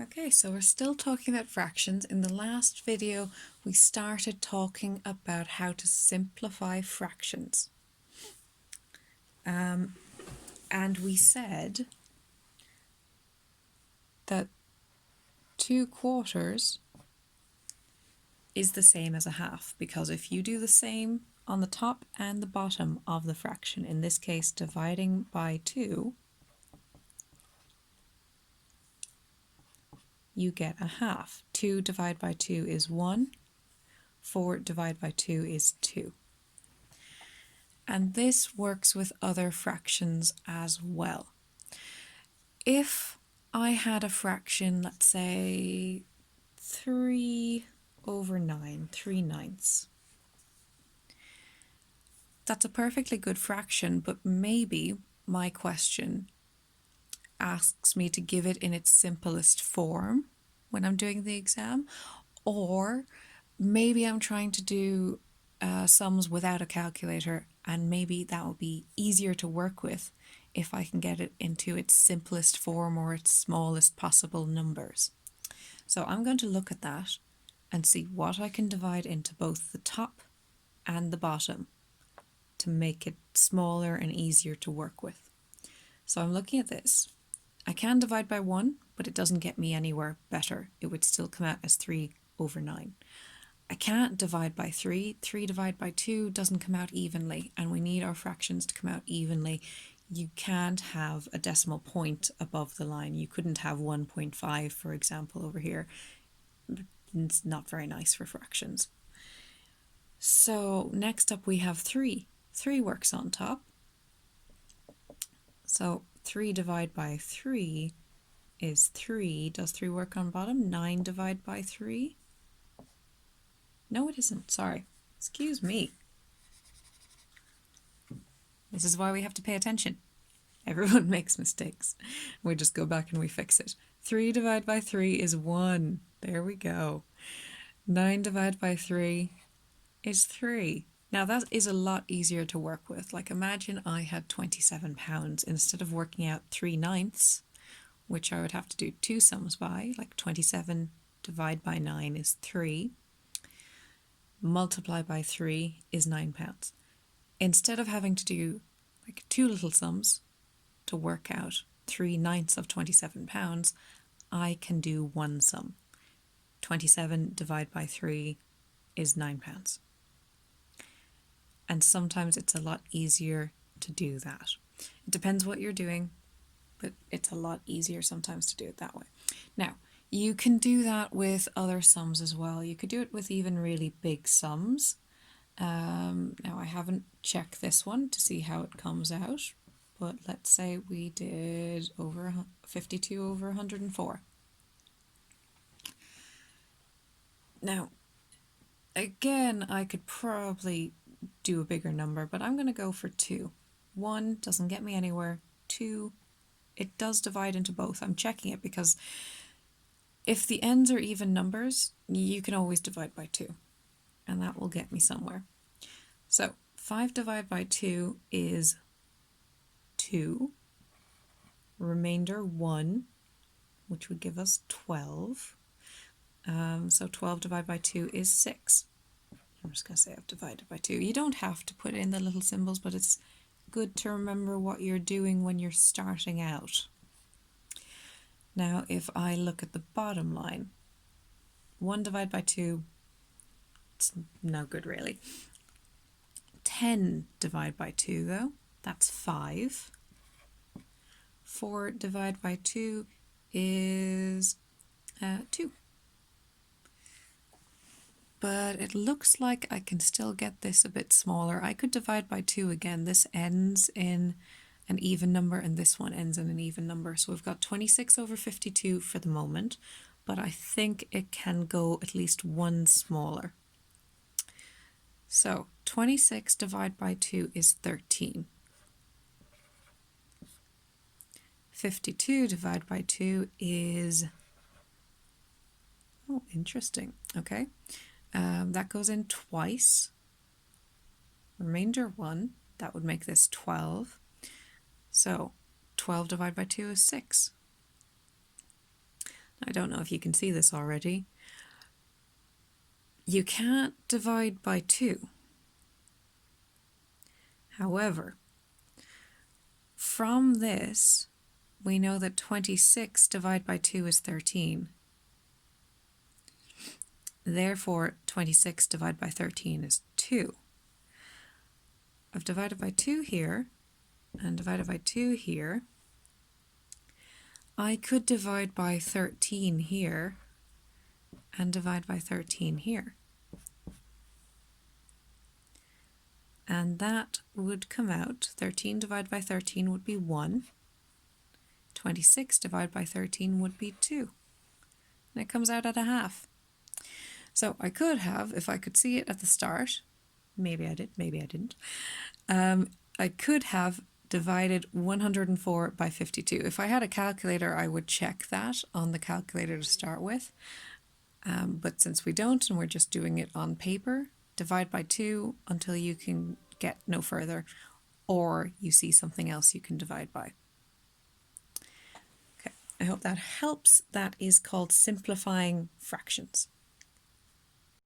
Okay, so we're still talking about fractions. In the last video, we started talking about how to simplify fractions. And we said that 2/4 is the same as a half, because if you do the same on the top and the bottom of the fraction, in this case dividing by 2, you get a half. 2 divided by 2 is 1. 4 divided by 2 is 2. And this works with other fractions as well. If I had a fraction, let's say 3/9, 3/9. That's a perfectly good fraction, but maybe my question asks me to give it in its simplest form when I'm doing the exam, or maybe I'm trying to do sums without a calculator, and maybe that will be easier to work with if I can get it into its simplest form or its smallest possible numbers. So I'm going to look at that and see what I can divide into both the top and the bottom to make it smaller and easier to work with. So I'm looking at this. I can divide by 1, but it doesn't get me anywhere better. It would still come out as 3/9. I can't divide by 3. 3 divided by 2 doesn't come out evenly, and we need our fractions to come out evenly. You can't have a decimal point above the line. You couldn't have 1.5, for example, over here. It's not very nice for fractions. So next up we have 3. 3 works on top. So 3 divided by 3 is 3. Does 3 work on bottom? 9 divided by 3? No, it isn't. Sorry. Excuse me. This is why we have to pay attention. Everyone makes mistakes. We just go back and we fix it. 3 divided by 3 is 1. There we go. 9 divided by 3 is 3. Now that is a lot easier to work with. Like imagine I had £27. Instead of working out 3/9, which I would have to do 2 sums by, like 27 divided by 9 is 3. Multiply by 3 is £9. Instead of having to do like 2 little sums to work out 3/9 of £27, I can do 1 sum. 27 divided by 3 is £9. And sometimes it's a lot easier to do that. It depends what you're doing, but it's a lot easier sometimes to do it that way. Now, you can do that with other sums as well. You could do it with even really big sums. Now, I haven't checked this one to see how it comes out, but let's say we did 52 over 104. Now, again, I could probably do a bigger number, but I'm going to go for 2. 1 doesn't get me anywhere. 2, it does divide into both. I'm checking it because if the ends are even numbers, you can always divide by 2, and that will get me somewhere. So 5 divided by 2 is 2. Remainder 1, which would give us 12. So 12 divided by 2 is 6. I'm just going to say I've divided by 2. You don't have to put in the little symbols, but it's good to remember what you're doing when you're starting out. Now, if I look at the bottom line, 1 divided by 2, it's no good really. 10 divided by 2 though, that's 5. 4 divided by 2 is 2. But it looks like I can still get this a bit smaller. I could divide by 2 again. This ends in an even number and this one ends in an even number. So we've got 26 over 52 for the moment, but I think it can go at least 1 smaller. So 26 divided by 2 is 13. 52 divided by 2 is... Oh, interesting. Okay. That goes in twice. Remainder 1, that would make this 12. So 12 divided by 2 is 6. I don't know if you can see this already. You can't divide by 2. However, from this, we know that 26 divided by 2 is 13. Therefore, 26 divided by 13 is 2. I've divided by 2 here and divided by 2 here. I could divide by 13 here and divide by 13 here. And that would come out, 13 divided by 13 would be 1. 26 divided by 13 would be 2. And it comes out at a half. So I could have, if I could see it at the start, maybe I did, maybe I didn't, I could have divided 104 by 52. If I had a calculator, I would check that on the calculator to start with. But since we don't and we're just doing it on paper, divide by 2 until you can get no further, or you see something else you can divide by. Okay, I hope that helps. That is called simplifying fractions.